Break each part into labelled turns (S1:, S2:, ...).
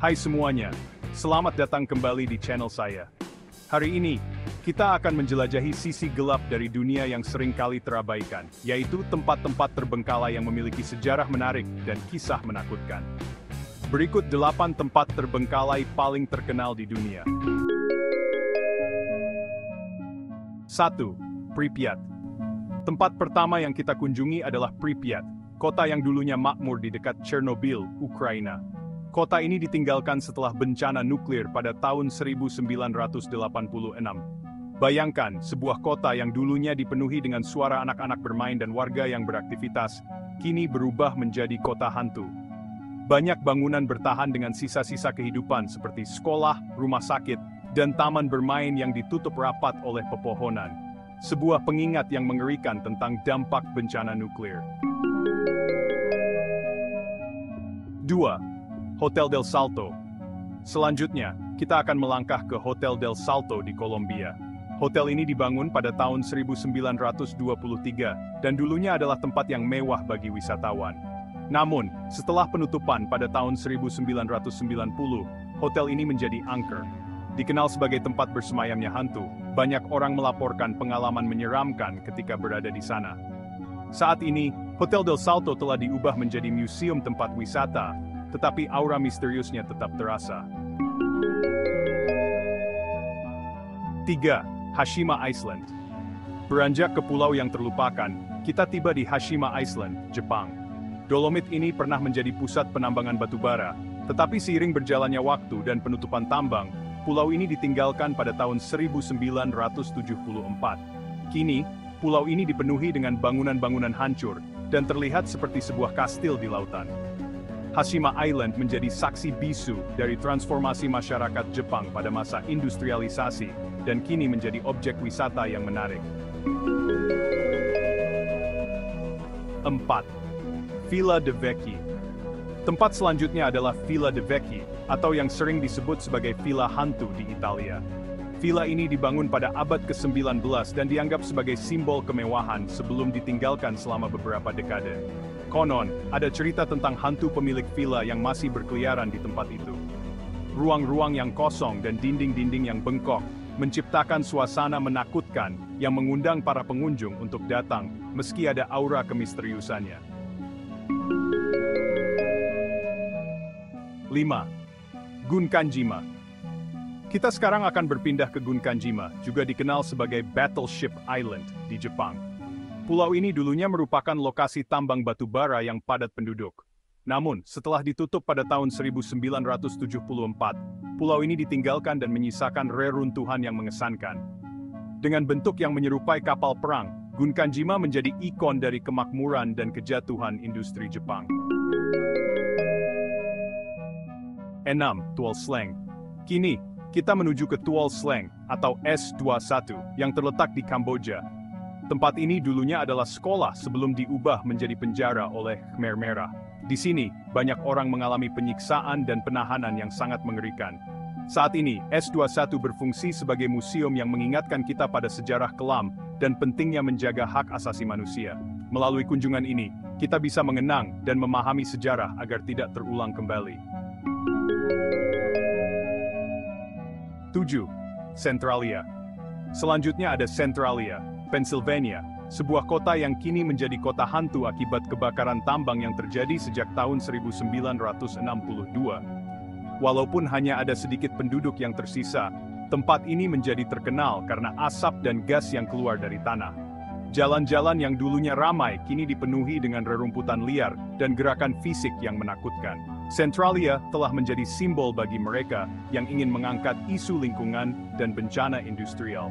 S1: Hai semuanya, selamat datang kembali di channel saya. Hari ini, kita akan menjelajahi sisi gelap dari dunia yang sering kali terabaikan, yaitu tempat-tempat terbengkalai yang memiliki sejarah menarik dan kisah menakutkan. Berikut 8 tempat terbengkalai paling terkenal di dunia. 1. Pripyat. Tempat pertama yang kita kunjungi adalah Pripyat, kota yang dulunya makmur di dekat Chernobyl, Ukraina. Kota ini ditinggalkan setelah bencana nuklir pada tahun 1986. Bayangkan, sebuah kota yang dulunya dipenuhi dengan suara anak-anak bermain dan warga yang beraktivitas, kini berubah menjadi kota hantu. Banyak bangunan bertahan dengan sisa-sisa kehidupan seperti sekolah, rumah sakit, dan taman bermain yang ditutup rapat oleh pepohonan. Sebuah pengingat yang mengerikan tentang dampak bencana nuklir. 2. Hotel del Salto. Selanjutnya, kita akan melangkah ke Hotel del Salto di Kolombia. Hotel ini dibangun pada tahun 1923, dan dulunya adalah tempat yang mewah bagi wisatawan. Namun, setelah penutupan pada tahun 1990, hotel ini menjadi angker. Dikenal sebagai tempat bersemayamnya hantu, banyak orang melaporkan pengalaman menyeramkan ketika berada di sana. Saat ini, Hotel del Salto telah diubah menjadi museum tempat wisata, tetapi aura misteriusnya tetap terasa. 3. Hashima Island. Beranjak ke pulau yang terlupakan, kita tiba di Hashima Island, Jepang. Dolomit ini pernah menjadi pusat penambangan batu bara, tetapi seiring berjalannya waktu dan penutupan tambang, pulau ini ditinggalkan pada tahun 1974. Kini, pulau ini dipenuhi dengan bangunan-bangunan hancur, dan terlihat seperti sebuah kastil di lautan. Hashima Island menjadi saksi bisu dari transformasi masyarakat Jepang pada masa industrialisasi, dan kini menjadi objek wisata yang menarik. 4. Villa de Vecchi. Tempat selanjutnya adalah Villa de Vecchi, atau yang sering disebut sebagai Villa Hantu di Italia. Villa ini dibangun pada abad ke-19 dan dianggap sebagai simbol kemewahan sebelum ditinggalkan selama beberapa dekade. Konon, ada cerita tentang hantu pemilik villa yang masih berkeliaran di tempat itu. Ruang-ruang yang kosong dan dinding-dinding yang bengkok menciptakan suasana menakutkan yang mengundang para pengunjung untuk datang, meski ada aura kemisteriusannya. 5. Gunkanjima. Kita sekarang akan berpindah ke Gunkanjima, juga dikenal sebagai Battleship Island di Jepang. Pulau ini dulunya merupakan lokasi tambang batu bara yang padat penduduk. Namun, setelah ditutup pada tahun 1974, pulau ini ditinggalkan dan menyisakan reruntuhan yang mengesankan. Dengan bentuk yang menyerupai kapal perang, Gunkanjima menjadi ikon dari kemakmuran dan kejatuhan industri Jepang. 6. Tuol Sleng. Kini, kita menuju ke Tuol Sleng, atau S21, yang terletak di Kamboja. Tempat ini dulunya adalah sekolah sebelum diubah menjadi penjara oleh Khmer Merah. Di sini, banyak orang mengalami penyiksaan dan penahanan yang sangat mengerikan. Saat ini, S21 berfungsi sebagai museum yang mengingatkan kita pada sejarah kelam dan pentingnya menjaga hak asasi manusia. Melalui kunjungan ini, kita bisa mengenang dan memahami sejarah agar tidak terulang kembali. 7. Centralia. Selanjutnya ada Centralia, Pennsylvania, sebuah kota yang kini menjadi kota hantu akibat kebakaran tambang yang terjadi sejak tahun 1962. Walaupun hanya ada sedikit penduduk yang tersisa, tempat ini menjadi terkenal karena asap dan gas yang keluar dari tanah. Jalan-jalan yang dulunya ramai kini dipenuhi dengan rerumputan liar dan gerakan fisik yang menakutkan. Centralia telah menjadi simbol bagi mereka yang ingin mengangkat isu lingkungan dan bencana industrial.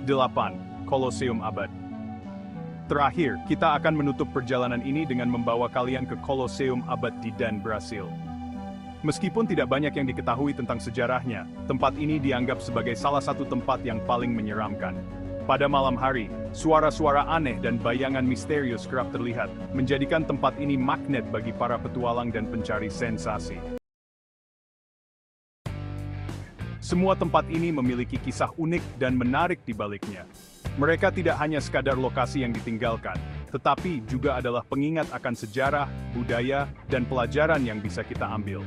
S1: 8. Colosseum Abad. Terakhir, kita akan menutup perjalanan ini dengan membawa kalian ke Colosseum Abad di Dan, Brasil. Meskipun tidak banyak yang diketahui tentang sejarahnya, tempat ini dianggap sebagai salah satu tempat yang paling menyeramkan. Pada malam hari, suara-suara aneh dan bayangan misterius kerap terlihat, menjadikan tempat ini magnet bagi para petualang dan pencari sensasi. Semua tempat ini memiliki kisah unik dan menarik di baliknya. Mereka tidak hanya sekadar lokasi yang ditinggalkan, tetapi juga adalah pengingat akan sejarah, budaya, dan pelajaran yang bisa kita ambil.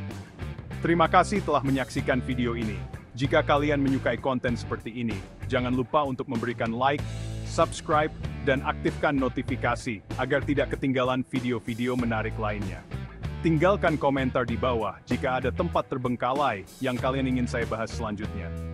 S1: Terima kasih telah menyaksikan video ini. Jika kalian menyukai konten seperti ini, jangan lupa untuk memberikan like, subscribe, dan aktifkan notifikasi agar tidak ketinggalan video-video menarik lainnya. Tinggalkan komentar di bawah jika ada tempat terbengkalai yang kalian ingin saya bahas selanjutnya.